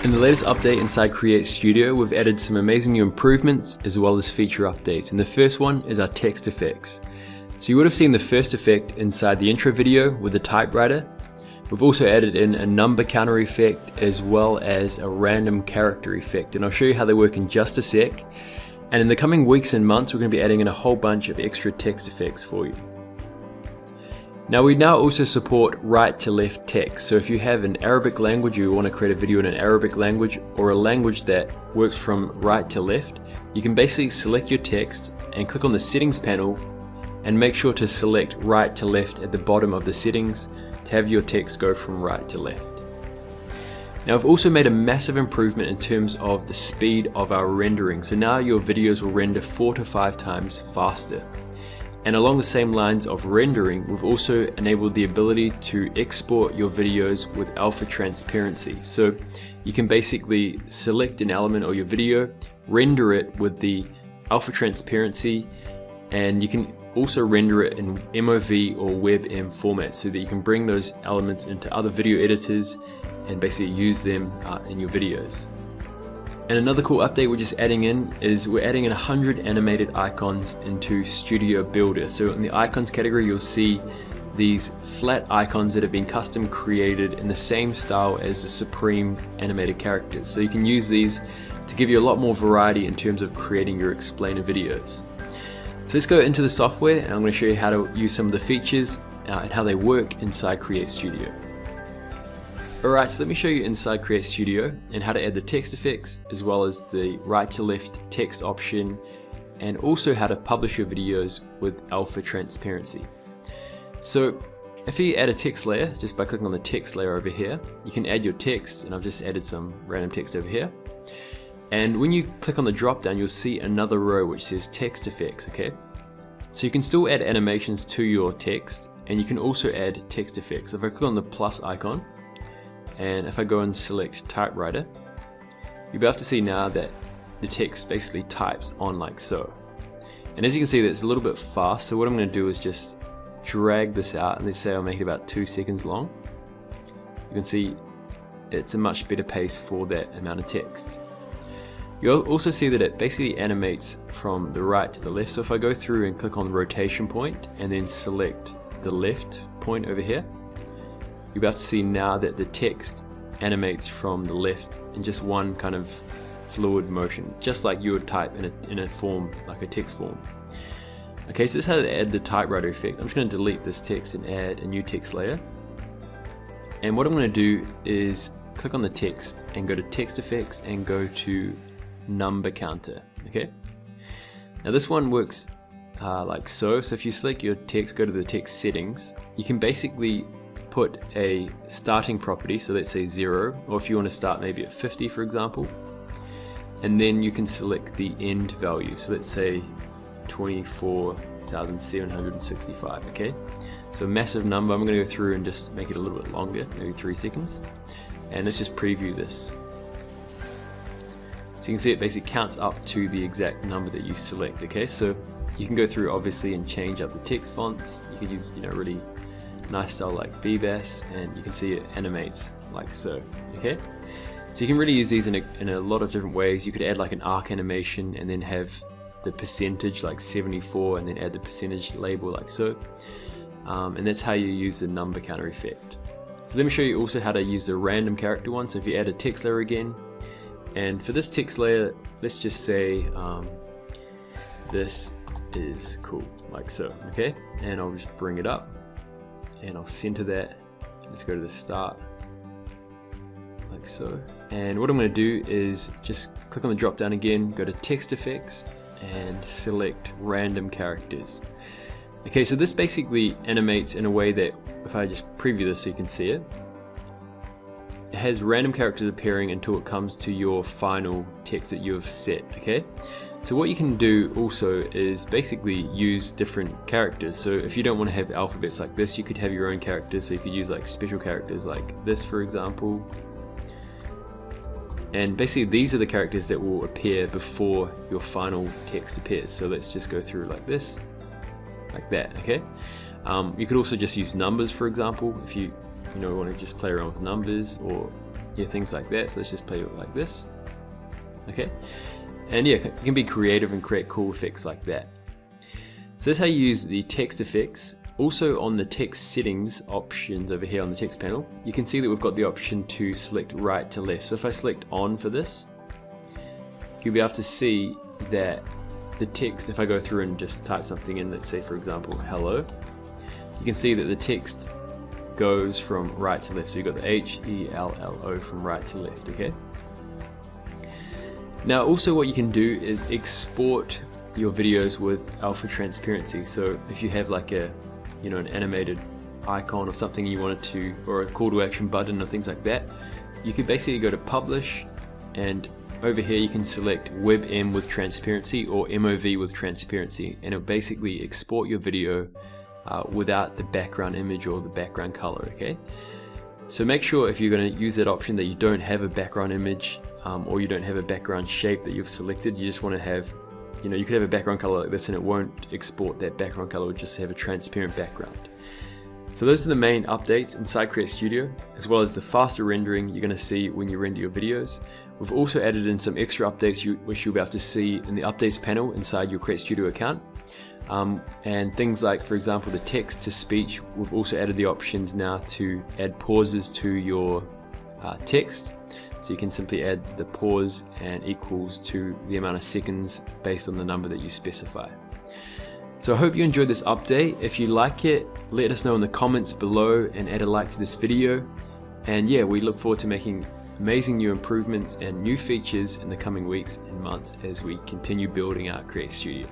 In the latest update inside CreateStudio, we've added some amazing new improvements as well as feature updates. And the first one is our text effects. So you would have seen the first effect inside the intro video with the typewriter. We've also added in a number counter effect as well as a random character effect. And I'll show you how they work in just a sec. And in the coming weeks and months, we're going to be adding in a whole bunch of extra text effects for you. Now we also support right to left text. So if you have an Arabic language, you want to create a video in an Arabic language or a language that works from right to left, you can basically select your text and click on the settings panel and make sure to select right to left at the bottom of the settings to have your text go from right to left. Now I've also made a massive improvement in terms of the speed of our rendering. So now your videos will render 4 to 5 times faster. And along the same lines of rendering, we've also enabled the ability to export your videos with alpha transparency. So you can basically select an element or your video, render it with the alpha transparency, and you can also render it in MOV or WebM format so that you can bring those elements into other video editors and basically use them in your videos. And another cool update we're just adding in is we're adding in 100 animated icons into Studio Builder. So in the icons category, you'll see these flat icons that have been custom created in the same style as the Supreme animated characters. So you can use these to give you a lot more variety in terms of creating your explainer videos. So let's go into the software and I'm going to show you how to use some of the features and how they work inside CreateStudio. Alright, so let me show you inside CreateStudio and how to add the text effects as well as the right to left text option, and also how to publish your videos with alpha transparency. So if you add a text layer just by clicking on the text layer over here, you can add your text, and I've just added some random text over here. And when you click on the drop down, you'll see another row which says text effects, okay? So you can still add animations to your text, and you can also add text effects. So if I click on the plus icon, and if I go and select typewriter, you'll be able to see now that the text basically types on like so. And as you can see, that's a little bit fast, so what I'm going to do is just drag this out, and let's say I'll make it about 2 seconds long. You can see it's a much better pace for that amount of text. You'll also see that it basically animates from the right to the left. So if I go through and click on the rotation point and then select the left point over here, you'll be able to see now that the text animates from the left in just one kind of fluid motion, just like you would type in a form, like a text form. Okay, so this is how to add the typewriter effect. I'm just going to delete this text and add a new text layer. And what I'm going to do is click on the text and go to text effects and go to number counter. Okay, now this one works like so. So if you select your text, go to the text settings, you can basically put a starting property, so let's say 0, or if you want to start maybe at 50 for example, and then you can select the end value, so let's say 24,765. okay, so a massive number. I'm going to go through and just make it a little bit longer, maybe 3 seconds, and let's just preview this. So you can see it basically counts up to the exact number that you select. Okay, so you can go through obviously and change up the text fonts. You could use really nice style like BBAS, and you can see it animates like so. Okay, so you can really use these in a lot of different ways. You could add like an arc animation and then have the percentage like 74 and then add the percentage label like so, and that's how you use the number counter effect. So let me show you also how to use the random character one. So if you add a text layer again, and for this text layer, let's just say this is cool like so. Okay, and I'll just bring it up and I'll center that. Let's go to the start like so, and what I'm going to do is just click on the drop down again, go to text effects and select random characters. Okay, so this basically animates in a way that, if I just preview this so you can see it, it has random characters appearing until it comes to your final text that you have set. Okay, so what you can do also is basically use different characters. So if you don't want to have alphabets like this, you could have your own characters. So you could use like special characters like this for example, and basically these are the characters that will appear before your final text appears. So let's just go through like this, like that. Okay, you could also just use numbers for example, if you want to just play around with numbers, or things like that. So let's just play it like this. Okay, and yeah, you can be creative and create cool effects like that. So that's how you use the text effects. Also on the text settings options over here on the text panel, you can see that we've got the option to select right to left. So if I select on for this, you'll be able to see that the text, if I go through and just type something in, let's say for example, hello, you can see that the text goes from right to left. So you've got the H-E-L-L-O from right to left, okay? Now also what you can do is export your videos with alpha transparency. So if you have like a, an animated icon or something you wanted to, or a call to action button or things like that, you could basically go to publish, and over here you can select WebM with transparency or MOV with transparency, and it'll basically export your video without the background image or the background color, okay? So make sure if you're going to use that option that you don't have a background image or you don't have a background shape that you've selected. You just want to have, you could have a background color like this and it won't export that background color, it will just have a transparent background. So those are the main updates inside CreateStudio, as well as the faster rendering you're going to see when you render your videos. We've also added in some extra updates which you'll be able to see in the updates panel inside your CreateStudio account. And things like, for example, the text to speech, we've also added the options now to add pauses to your text. So you can simply add the pause and equals to the amount of seconds based on the number that you specify. So I hope you enjoyed this update. If you like it, let us know in the comments below and add a like to this video. And yeah, we look forward to making amazing new improvements and new features in the coming weeks and months as we continue building out CreateStudio.